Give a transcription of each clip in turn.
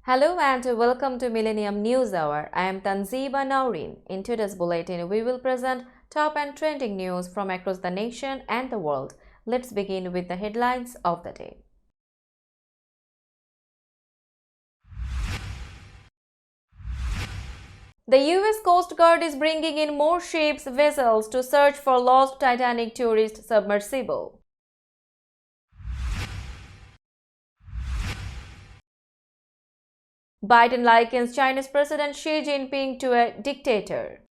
Hello and welcome to Millennium News Hour. I am Tanziba Nawreen. In today's bulletin, we will present top and trending news from across the nation and the world. Let's begin with the headlines of the day. The US Coast Guard is bringing in more ships vessels to search for lost Titanic tourist submersible. Biden likens Chinese President Xi Jinping to a dictator.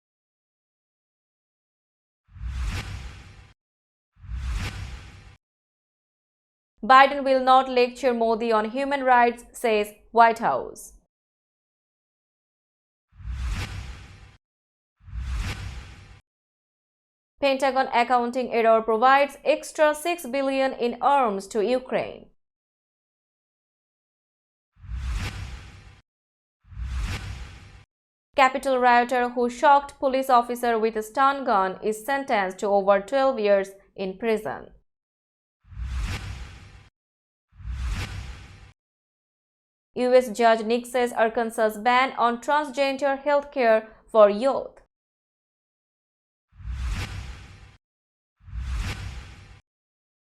Biden will not lecture Modi on human rights, says White House. Pentagon accounting error provides extra $6 billion in arms to Ukraine. Capitol rioter who shocked police officer with a stun gun is sentenced to over 12 years in prison. U.S. judge nixes Arkansas's ban on transgender health care for youth.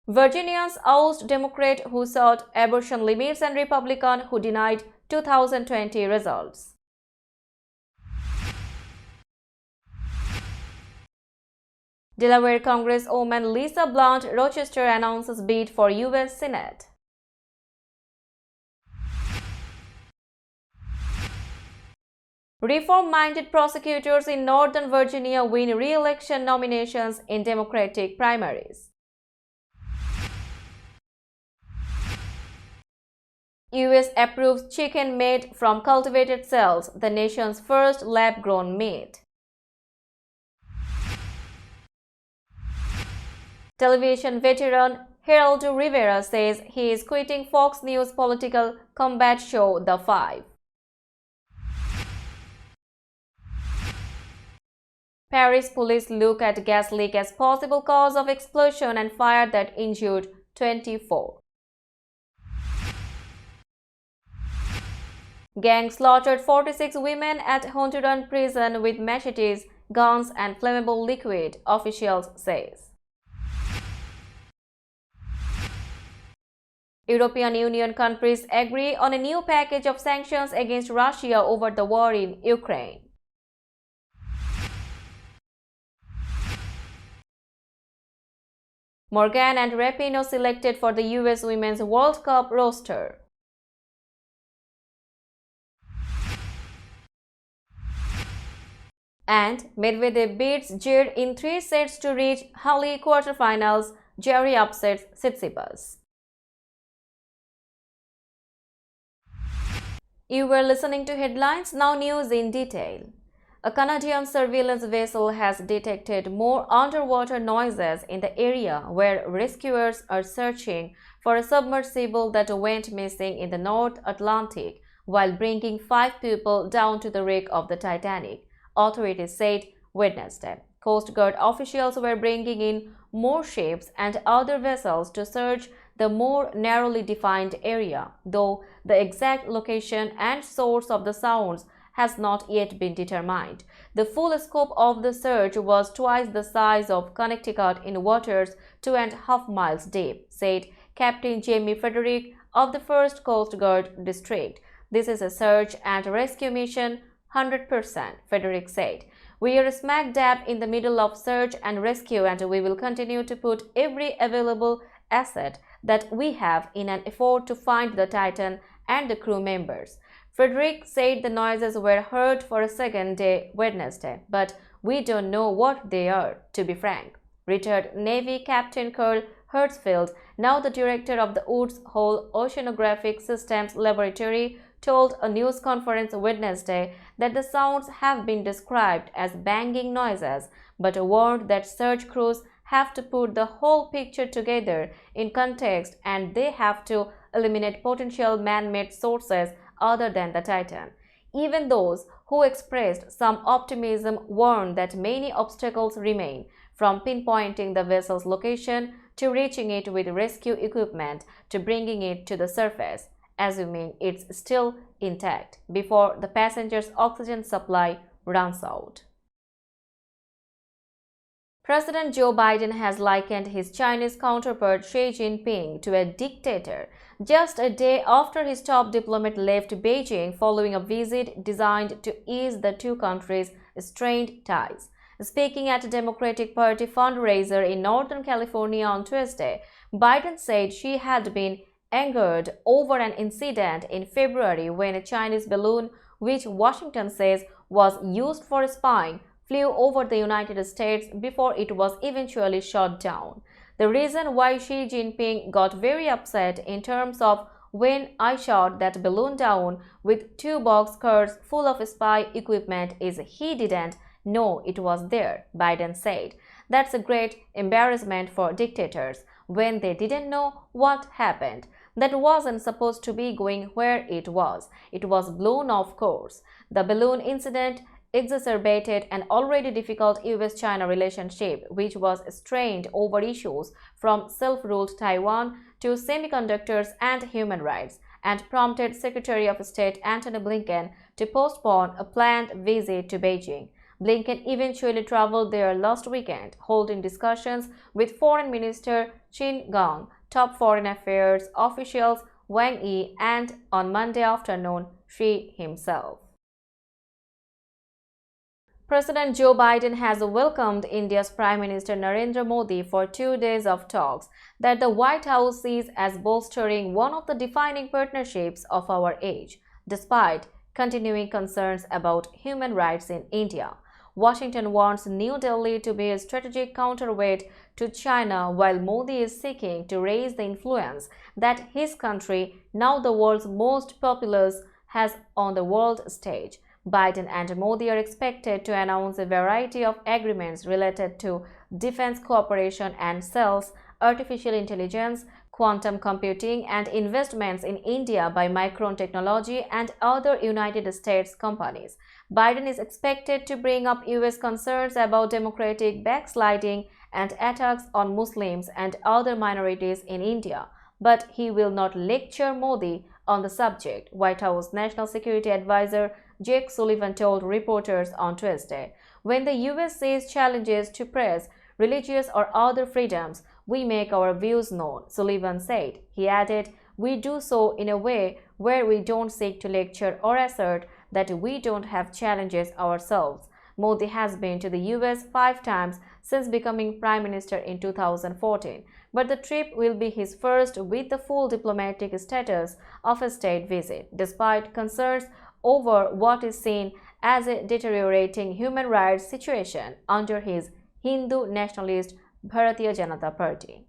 Virginians oust Democrat who sought abortion limits and Republican who denied 2020 results. Delaware Congresswoman Lisa Blunt Rochester announces bid for U.S. Senate. Reform-minded prosecutors in Northern Virginia win re-election nominations in Democratic primaries. U.S. approves chicken made from cultivated cells, the nation's first lab-grown meat. Television veteran Geraldo Rivera says he is quitting Fox News political combat show The Five. Paris police look at gas leak as possible cause of explosion and fire that injured 24. Gang slaughtered 46 women at Honduran prison with machetes, guns and flammable liquid, officials says. European Union countries agree on a new package of sanctions against Russia over the war in Ukraine. Morgan and Rapinoe selected for the US Women's World Cup roster. And Medvedev beats Jair in 3 sets to reach Halle quarterfinals. Jerry upsets Tsitsipas. You were listening to headlines, now news in detail. A Canadian surveillance vessel has detected more underwater noises in the area where rescuers are searching for a submersible that went missing in the North Atlantic while bringing 5 people down to the wreck of the Titanic, authorities said Wednesday. Coast Guard officials were bringing in more ships and other vessels to search the more narrowly defined area, though the exact location and source of the sounds has not yet been determined. The full scope of the search was twice the size of Connecticut in waters 2.5 miles deep, said Captain Jamie Frederick of the 1st Coast Guard District. This is a search and rescue mission 100%, Frederick said. We are smack dab in the middle of search and rescue and we will continue to put every available asset that we have in an effort to find the Titan and the crew members. Frederick said the noises were heard for a second day Wednesday, but we don't know what they are, to be frank. Retired Navy Captain Carl Hertzfeld, now the director of the Woods Hole Oceanographic Systems Laboratory, told a news conference Wednesday that the sounds have been described as banging noises, but warned that search crews have to put the whole picture together in context and they have to eliminate potential man-made sources other than the Titan. Even those who expressed some optimism warned that many obstacles remain, from pinpointing the vessel's location to reaching it with rescue equipment to bringing it to the surface. assuming it's still intact, before the passenger's oxygen supply runs out. President Joe Biden has likened his Chinese counterpart Xi Jinping to a dictator just a day after his top diplomat left Beijing following a visit designed to ease the two countries' strained ties. Speaking at a Democratic Party fundraiser in Northern California on Tuesday, Biden said Xi had been angered over an incident in February when a Chinese balloon, which Washington says was used for spying, flew over the United States before it was eventually shot down. The reason why Xi Jinping got very upset in terms of when I shot that balloon down with two box cars full of spy equipment is he didn't know it was there, Biden said. That's a great embarrassment for dictators when they didn't know what happened. That wasn't supposed to be going where it was. It was blown off course. The balloon incident exacerbated an already difficult US-China relationship, which was strained over issues from self-ruled Taiwan to semiconductors and human rights, and prompted Secretary of State Antony Blinken to postpone a planned visit to Beijing. Blinken eventually traveled there last weekend, holding discussions with Foreign Minister Qin Gang, top foreign affairs officials Wang Yi, and on Monday afternoon, Xi himself. President Joe Biden has welcomed India's Prime Minister Narendra Modi for 2 days of talks that the White House sees as bolstering one of the defining partnerships of our age, despite continuing concerns about human rights in India. Washington wants New Delhi to be a strategic counterweight to China, while Modi is seeking to raise the influence that his country, now the world's most populous, has on the world stage. Biden and Modi are expected to announce a variety of agreements related to defense cooperation and cells, artificial intelligence, quantum computing, and investments in India by Micron Technology and other United States companies. Biden is expected to bring up US concerns about democratic backsliding and attacks on Muslims and other minorities in India, but he will not lecture Modi on the subject, White House National Security Advisor Jake Sullivan told reporters on Tuesday. When the US sees challenges to press, religious or other freedoms, we make our views known, Sullivan said. He added, we do so in a way where we don't seek to lecture or assert that we don't have challenges ourselves. Modi has been to the US 5 times since becoming Prime Minister in 2014, but the trip will be his first with the full diplomatic status of a state visit, despite concerns over what is seen as a deteriorating human rights situation under his Hindu nationalist Bharatiya Janata Party.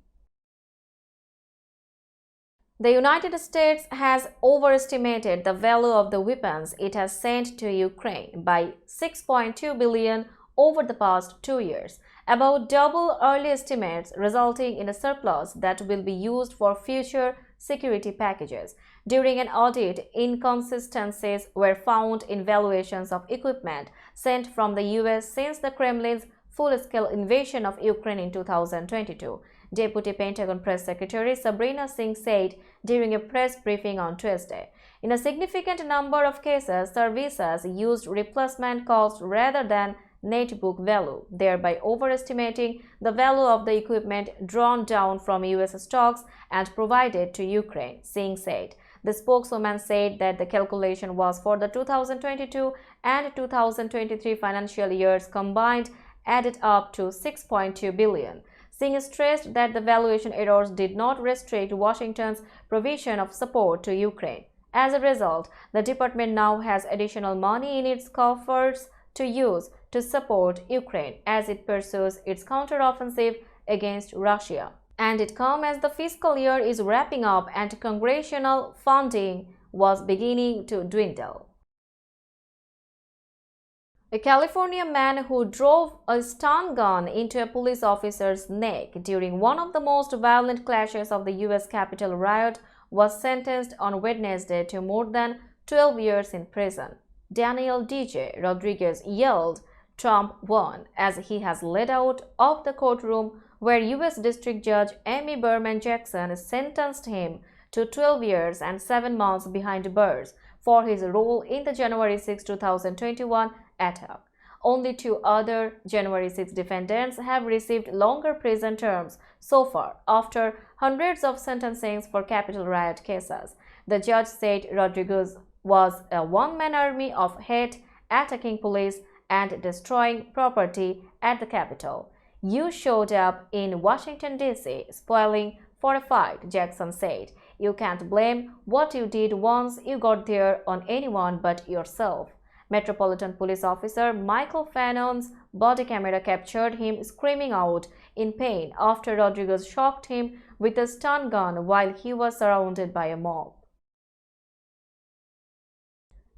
The United States has overestimated the value of the weapons it has sent to Ukraine by $6.2 billion over the past 2 years, about double early estimates, resulting in a surplus that will be used for future security packages. During an audit, inconsistencies were found in valuations of equipment sent from the US since the Kremlin's full-scale invasion of Ukraine in 2022. Deputy Pentagon Press Secretary Sabrina Singh said during a press briefing on Tuesday. In a significant number of cases, services used replacement cost rather than net book value, thereby overestimating the value of the equipment drawn down from US stocks and provided to Ukraine, Singh said. The spokeswoman said that the calculation was for the 2022 and 2023 financial years combined, added up to $6.2 billion. Singh stressed that the valuation errors did not restrict Washington's provision of support to Ukraine. As a result, the department now has additional money in its coffers to use to support Ukraine as it pursues its counteroffensive against Russia. And it comes as the fiscal year is wrapping up and congressional funding was beginning to dwindle. A California man who drove a stun gun into a police officer's neck during one of the most violent clashes of the US Capitol riot was sentenced on Wednesday to more than 12 years in prison. Daniel DJ Rodriguez yelled, "Trump won," as he has led out of the courtroom where U.S. District Judge Amy Berman Jackson sentenced him to 12 years and 7 months behind bars for his role in the January 6, 2021 attack. Only 2 other January 6 defendants have received longer prison terms so far, after hundreds of sentencings for Capitol riot cases. The judge said Rodriguez was a one-man army of hate, attacking police and destroying property at the Capitol. "You showed up in Washington, D.C., spoiling for a fight," Jackson said. "You can't blame what you did once you got there on anyone but yourself." Metropolitan Police Officer Michael Fannon's body camera captured him screaming out in pain after Rodriguez shocked him with a stun gun while he was surrounded by a mob.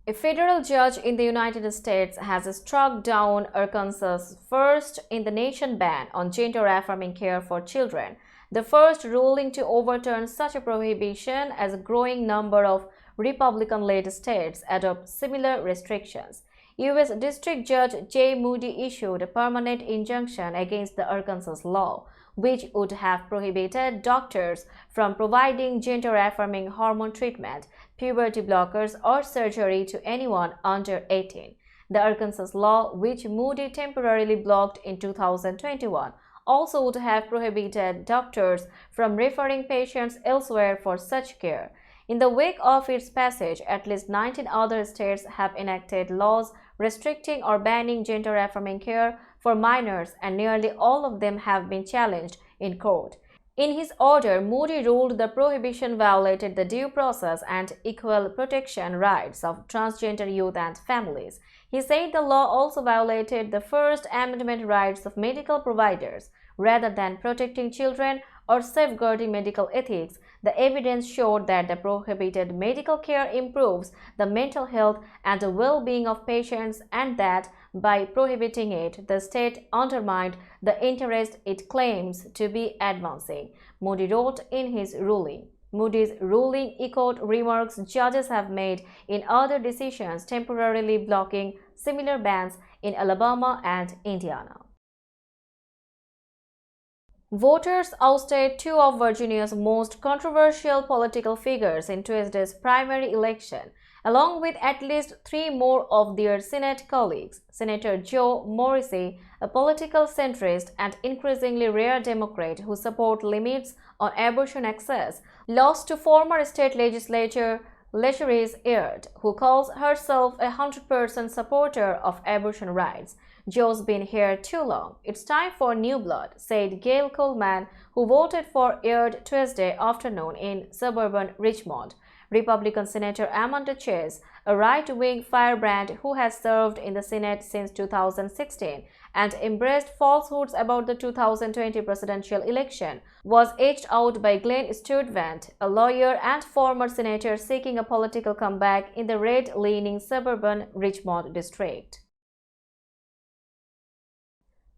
A federal judge in the United States has struck down Arkansas's first-in-the-nation ban on gender-affirming care for children, the first ruling to overturn such a prohibition as a growing number of Republican-led states adopt similar restrictions. U.S. District Judge Jay Moody issued a permanent injunction against the Arkansas law, which would have prohibited doctors from providing gender-affirming hormone treatment, puberty blockers, or surgery to anyone under 18. The Arkansas law, which Moody temporarily blocked in 2021, also would have prohibited doctors from referring patients elsewhere for such care. In the wake of its passage, at least 19 other states have enacted laws restricting or banning gender-affirming care for minors, and nearly all of them have been challenged in court. In his order, Moody ruled the prohibition violated the due process and equal protection rights of transgender youth and families. He said the law also violated the First Amendment rights of medical providers. Rather than protecting children or safeguarding medical ethics, the evidence showed that the prohibited medical care improves the mental health and the well-being of patients, and that by prohibiting it, the state undermined the interest it claims to be advancing, Moody wrote in his ruling. Moody's ruling echoed remarks judges have made in other decisions temporarily blocking similar bans in Alabama and Indiana. Voters ousted 2 of Virginia's most controversial political figures in Tuesday's primary election, along with at least 3 more of their Senate colleagues. Senator Joe Morrissey, a political centrist and increasingly rare Democrat who supports limits on abortion access, lost to former state legislator Lesherese Aird, who calls herself a 100% supporter of abortion rights. "Joe's been here too long. It's time for new blood," said Gail Coleman, who voted for Aird Tuesday afternoon in suburban Richmond. Republican Senator Amanda Chase, a right-wing firebrand who has served in the Senate since 2016 and embraced falsehoods about the 2020 presidential election, was edged out by Glenn Sturtevant, a lawyer and former senator seeking a political comeback in the red-leaning suburban Richmond district.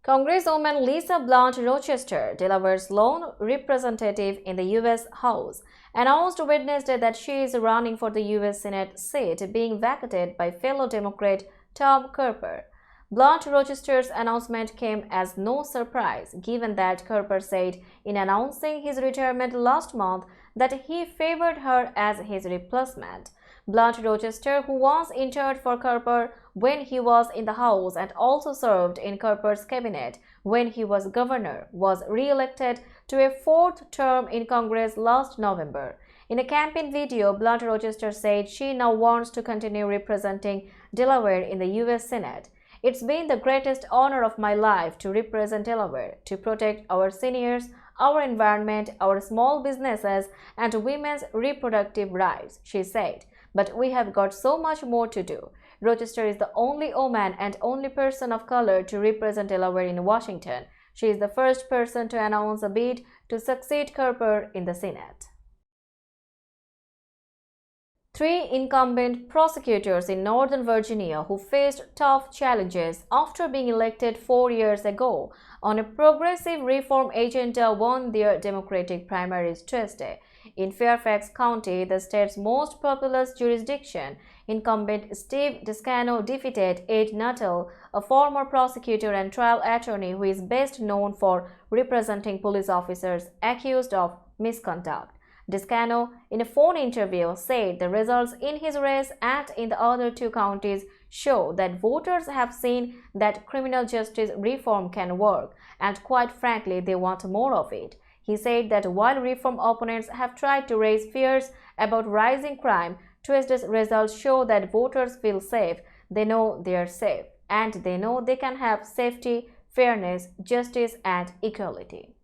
Congresswoman Lisa Blunt Rochester, Delaware's lone representative in the U.S. House, announced Wednesday that she is running for the U.S. Senate seat being vacated by fellow Democrat Tom Cooper. Blunt Rochester's announcement came as no surprise, given that Cooper said in announcing his retirement last month that he favored her as his replacement. Blunt Rochester, who once interned for Cooper when he was in the House and also served in Cooper's cabinet when he was governor, was re-elected to a 4th term in Congress last November. In a campaign video, Blunt Rochester said she now wants to continue representing Delaware in the U.S. Senate. "It's been the greatest honor of my life to represent Delaware, to protect our seniors, our environment, our small businesses, and women's reproductive rights," she said. "But we have got so much more to do." Rochester is the only woman and only person of color to represent Delaware in Washington. She is the first person to announce a bid to succeed Cooper in the Senate. 3 incumbent prosecutors in Northern Virginia who faced tough challenges after being elected 4 years ago on a progressive reform agenda won their Democratic primaries Tuesday. In Fairfax County, the state's most populous jurisdiction, incumbent Steve Descano defeated Ed Nuttall, a former prosecutor and trial attorney who is best known for representing police officers accused of misconduct. Descano, in a phone interview, said the results in his race and in the other two counties show that voters have seen that criminal justice reform can work, and quite frankly, they want more of it. He said that while reform opponents have tried to raise fears about rising crime, Tuesday's results show that voters feel safe, they know they are safe, and they know they can have safety, fairness, justice, and equality.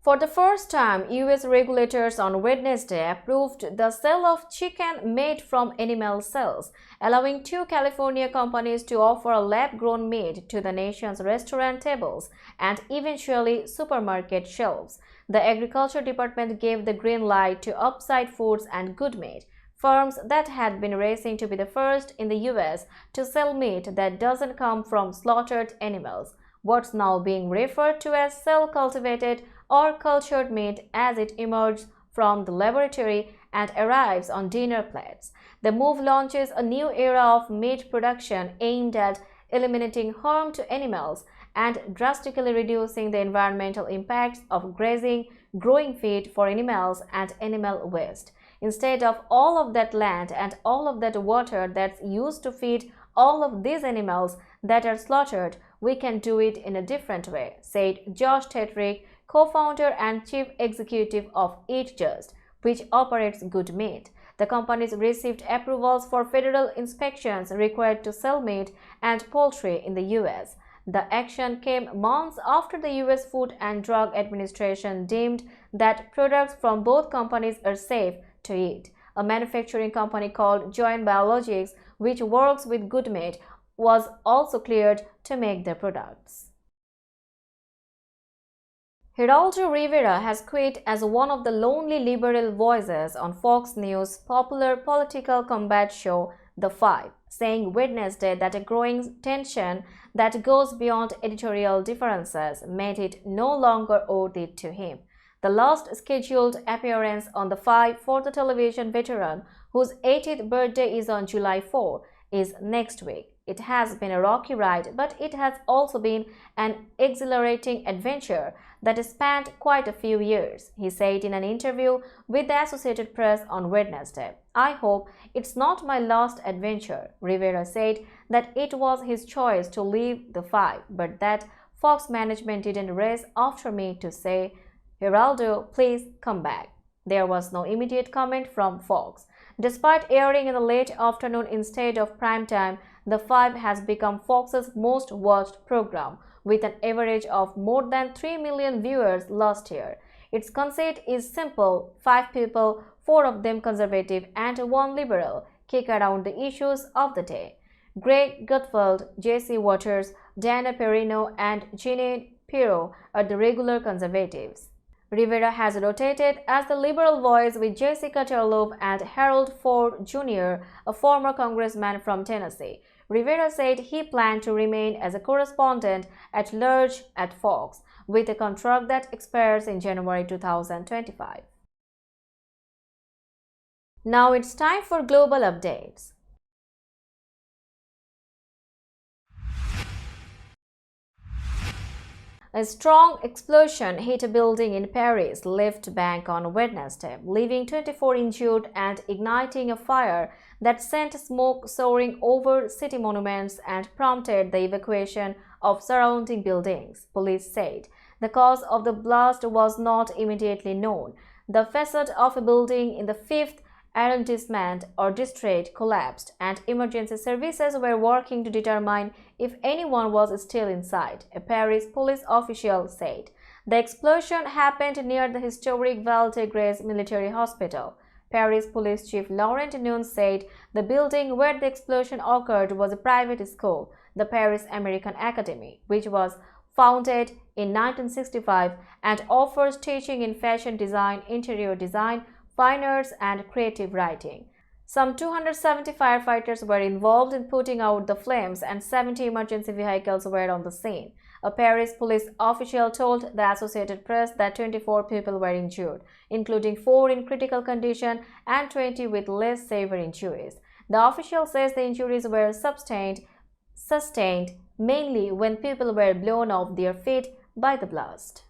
For the first time, US regulators on Wednesday approved the sale of chicken made from animal cells, allowing two California companies to offer lab-grown meat to the nation's restaurant tables and eventually supermarket shelves. The Agriculture Department gave the green light to Upside Foods and Good Meat, firms that had been racing to be the first in the US to sell meat that doesn't come from slaughtered animals, what's now being referred to as cell-cultivated or cultured meat as it emerges from the laboratory and arrives on dinner plates. The move launches a new era of meat production aimed at eliminating harm to animals and drastically reducing the environmental impacts of grazing, growing feed for animals, and animal waste. Instead of all of that land and all of that water that's used to feed all of these animals that are slaughtered, we can do it in a different way, said Josh Tetrick, co-founder and chief executive of Eat Just, which operates Good Meat. The companies received approvals for federal inspections required to sell meat and poultry in the U.S. The action came months after the U.S. Food and Drug Administration deemed that products from both companies are safe to eat. A manufacturing company called Joint Biologics, which works with Good Meat, was also cleared to make their products. Geraldo Rivera has quit as one of the lonely liberal voices on Fox News' popular political combat show, The Five, saying Wednesday that a growing tension that goes beyond editorial differences made it no longer owed it to him. The last scheduled appearance on The Five for the television veteran, whose 80th birthday is on July 4, is next week. It has been a rocky ride, but it has also been an exhilarating adventure that spanned quite a few years, he said in an interview with the Associated Press on Wednesday. I hope it's not my last adventure. Rivera said that it was his choice to leave The Five, but that Fox management didn't race after me to say, Geraldo, please come back. There was no immediate comment from Fox. Despite airing in the late afternoon instead of prime time, The Five has become Fox's most watched program, with an average of more than 3 million viewers last year. Its conceit is simple: 5 people, 4 of them conservative and 1 liberal, kick around the issues of the day. Greg Gutfeld, Jesse Waters, Dana Perino, and Jeanine Pirro are the regular conservatives. Rivera has rotated as the liberal voice with Jessica Terloff and Harold Ford Jr., a former congressman from Tennessee. Rivera said he planned to remain as a correspondent at large at Fox, with a contract that expires in January 2025. Now it's time for global updates. A strong explosion hit a building in Paris' left bank on Wednesday, leaving 24 injured and igniting a fire that sent smoke soaring over city monuments and prompted the evacuation of surrounding buildings, police said. The cause of the blast was not immediately known. The facade of a building in the 5th arrondissement or district collapsed, and emergency services were working to determine if anyone was still inside, a Paris police official said. The explosion happened near the historic Val de Grâce military hospital. Paris Police Chief Laurent Nunes said the building where the explosion occurred was a private school, the Paris American Academy, which was founded in 1965 and offers teaching in fashion design, interior design, fine arts, and creative writing. Some 270 firefighters were involved in putting out the flames, and 70 emergency vehicles were on the scene. A Paris police official told the Associated Press that 24 people were injured, including 4 in critical condition and 20 with less severe injuries. The official says the injuries were sustained mainly when people were blown off their feet by the blast.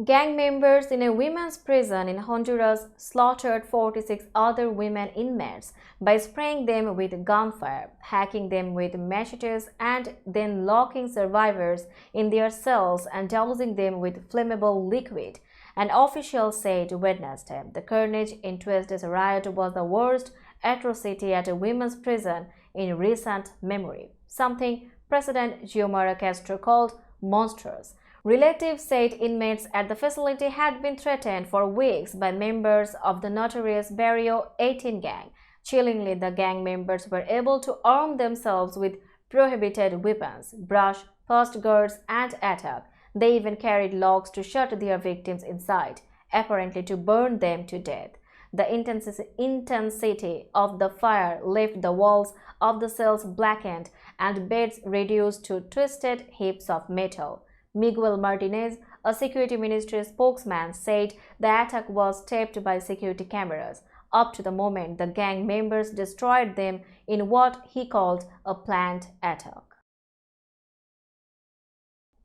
Gang members in a women's prison in Honduras slaughtered 46 other women inmates by spraying them with gunfire, hacking them with machetes, and then locking survivors in their cells and dousing them with flammable liquid. An official said Wednesday the carnage in Tuesday's riot was the worst atrocity at a women's prison in recent memory, something President Xiomara Castro called monstrous. Relatives said inmates at the facility had been threatened for weeks by members of the notorious Barrio 18 gang. Chillingly, the gang members were able to arm themselves with prohibited weapons, brush, post guards, and attack. They even carried logs to shut their victims inside, apparently to burn them to death. The intensity of the fire left the walls of the cells blackened and beds reduced to twisted heaps of metal. Miguel Martinez, a security ministry spokesman, said the attack was taped by security cameras up to the moment the gang members destroyed them in what he called a planned attack.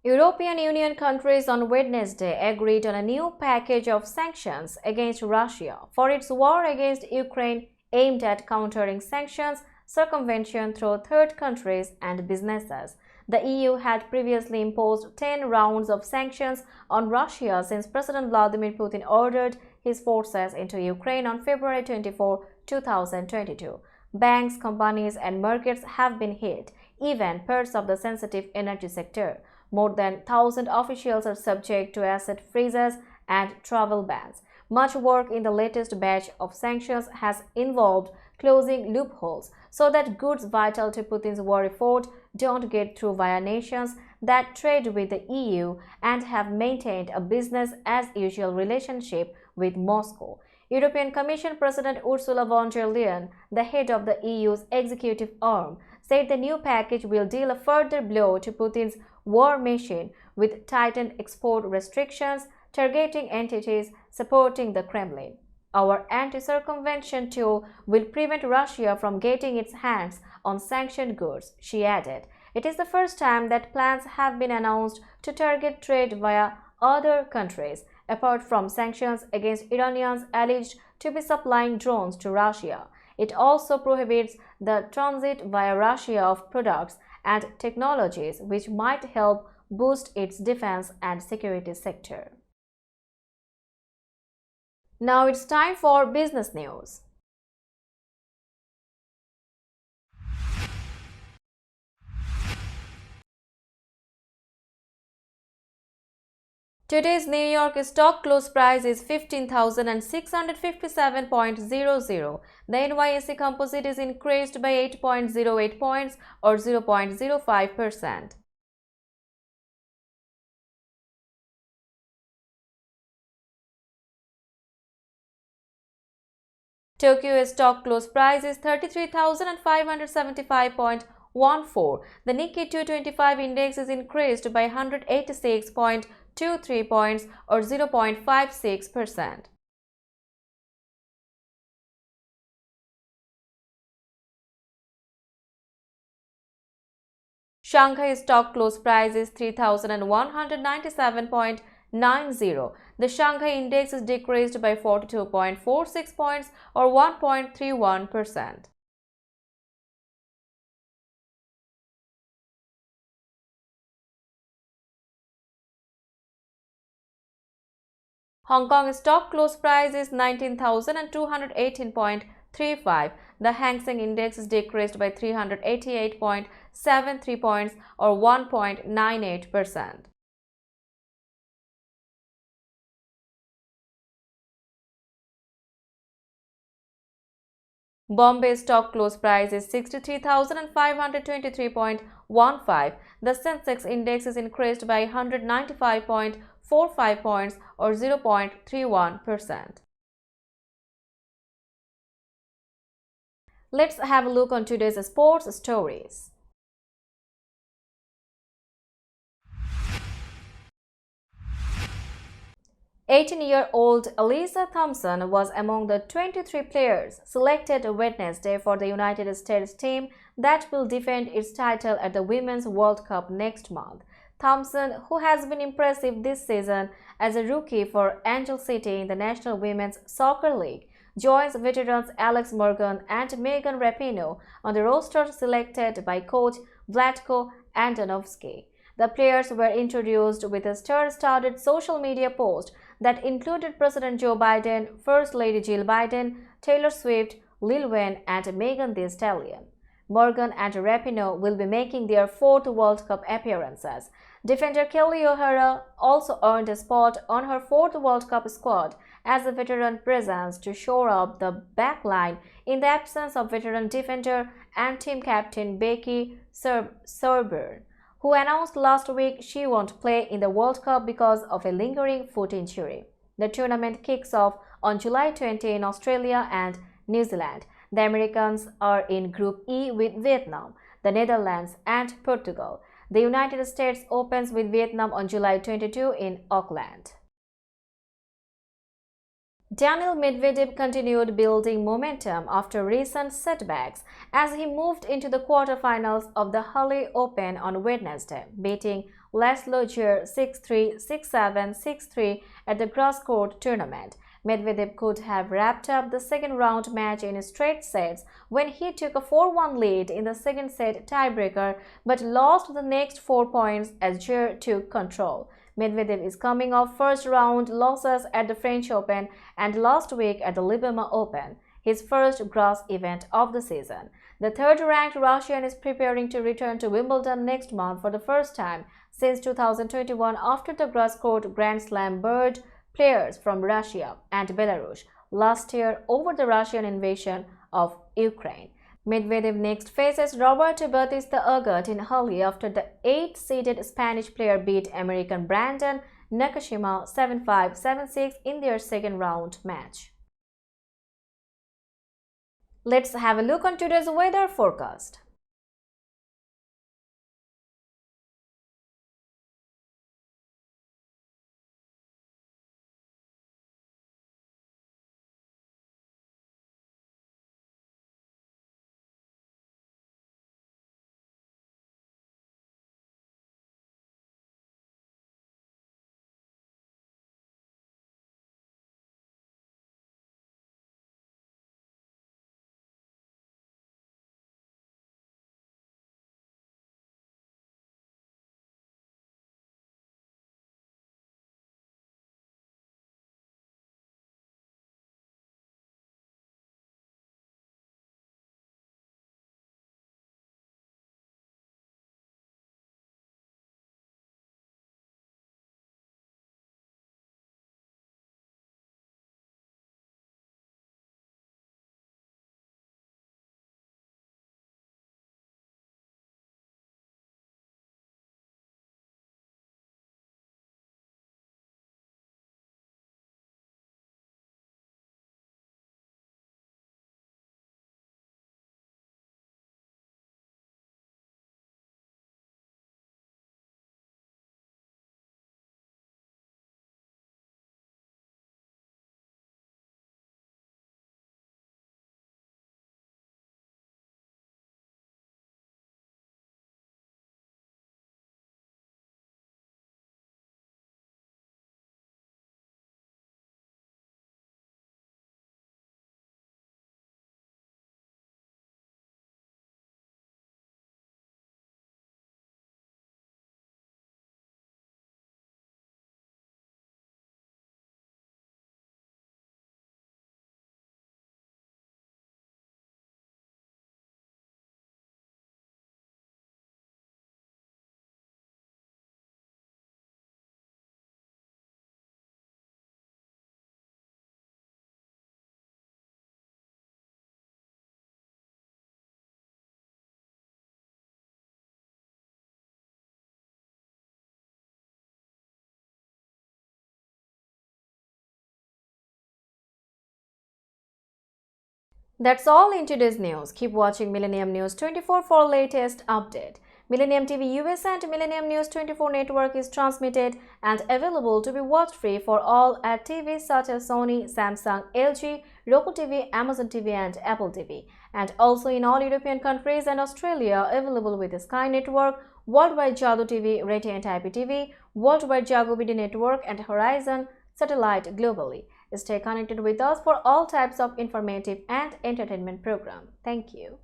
European Union countries on Wednesday agreed on a new package of sanctions against Russia for its war against Ukraine aimed at countering sanctions circumvention through third countries and businesses. The EU had previously imposed 10 rounds of sanctions on Russia since President Vladimir Putin ordered his forces into Ukraine on February 24, 2022. Banks, companies, and markets have been hit, even parts of the sensitive energy sector. More than 1,000 officials are subject to asset freezes and travel bans. Much work in the latest batch of sanctions has involved closing loopholes so that goods vital to Putin's war effort don't get through via nations that trade with the EU and have maintained a business-as-usual relationship with Moscow. European Commission President Ursula von der Leyen, the head of the EU's executive arm, said the new package will deal a further blow to Putin's war machine with tightened export restrictions targeting entities supporting the Kremlin. Our anti-circumvention tool will prevent Russia from getting its hands on sanctioned goods, she added. It is the first time that plans have been announced to target trade via other countries, apart from sanctions against Iranians alleged to be supplying drones to Russia. It also prohibits the transit via Russia of products and technologies which might help boost its defense and security sector. Now it's time for business news. Today's New York stock close price is 15,657.00. The NYSE composite is increased by 8.08 points or 0.05%. Tokyo stock close price is 33,575.14. The Nikkei 225 index is increased by 186.23 points or 0.56%. Shanghai stock close price is 3,197.90. The Shanghai index is decreased by 42.46 points or 1.31%. Hong Kong stock close price is 19,218.35. The Hang Seng index is decreased by 388.73 points or 1.98%. Bombay stock close price is 63,523.15. The Sensex index is increased by 195.45 points or 0.31%. Let's have a look on today's sports stories. 18-year-old Alyssa Thompson was among the 23 players selected Wednesday for the United States team that will defend its title at the Women's World Cup next month. Thompson, who has been impressive this season as a rookie for Angel City in the National Women's Soccer League, joins veterans Alex Morgan and Megan Rapinoe on the roster selected by coach Vlatko Andonovski. The players were introduced with a star-studded social media post that included President Joe Biden, First Lady Jill Biden, Taylor Swift, Lil Wayne, and Megan Thee Stallion. Morgan and Rapinoe will be making their fourth World Cup appearances. Defender Kelly O'Hara also earned a spot on her fourth World Cup squad as a veteran presence to shore up the backline in the absence of veteran defender and team captain Becky Serburn, who announced last week she won't play in the World Cup because of a lingering foot injury. The tournament kicks off on July 20 in Australia and New Zealand. The Americans are in Group E with Vietnam, the Netherlands, and Portugal. The United States opens with Vietnam on July 22 in Auckland. Daniil Medvedev continued building momentum after recent setbacks as he moved into the quarterfinals of the Halle Open on Wednesday, beating Laslo Djere 6-3, 6-7, 6-3 at the grass court tournament. Medvedev could have wrapped up the second-round match in straight sets when he took a 4-1 lead in the second set tiebreaker but lost the next 4 points as Djere took control. Medvedev is coming off first-round losses at the French Open and last week at the Libema Open, his first grass event of the season. The third-ranked Russian is preparing to return to Wimbledon next month for the first time since 2021 after the grass court Grand Slam barred players from Russia and Belarus last year over the Russian invasion of Ukraine. Medvedev next faces Roberto Bautista Agut in Halle after the 8th-seeded Spanish player beat American Brandon Nakashima 7-5, 7-6 in their second-round match. Let's have a look on today's weather forecast. That's all in today's news. Keep watching Millennium News 24 for latest update. Millennium TV US and Millennium News 24 network is transmitted and available to be watched free for all at TVs such as Sony, Samsung, LG, Roku TV, Amazon TV and Apple TV, and also in all European countries and Australia available with the Sky Network, Worldwide Jago TV, Radiant IPTV, Worldwide Jago Video Network and Horizon Satellite globally. Stay connected with us for all types of informative and entertainment program. Thank you.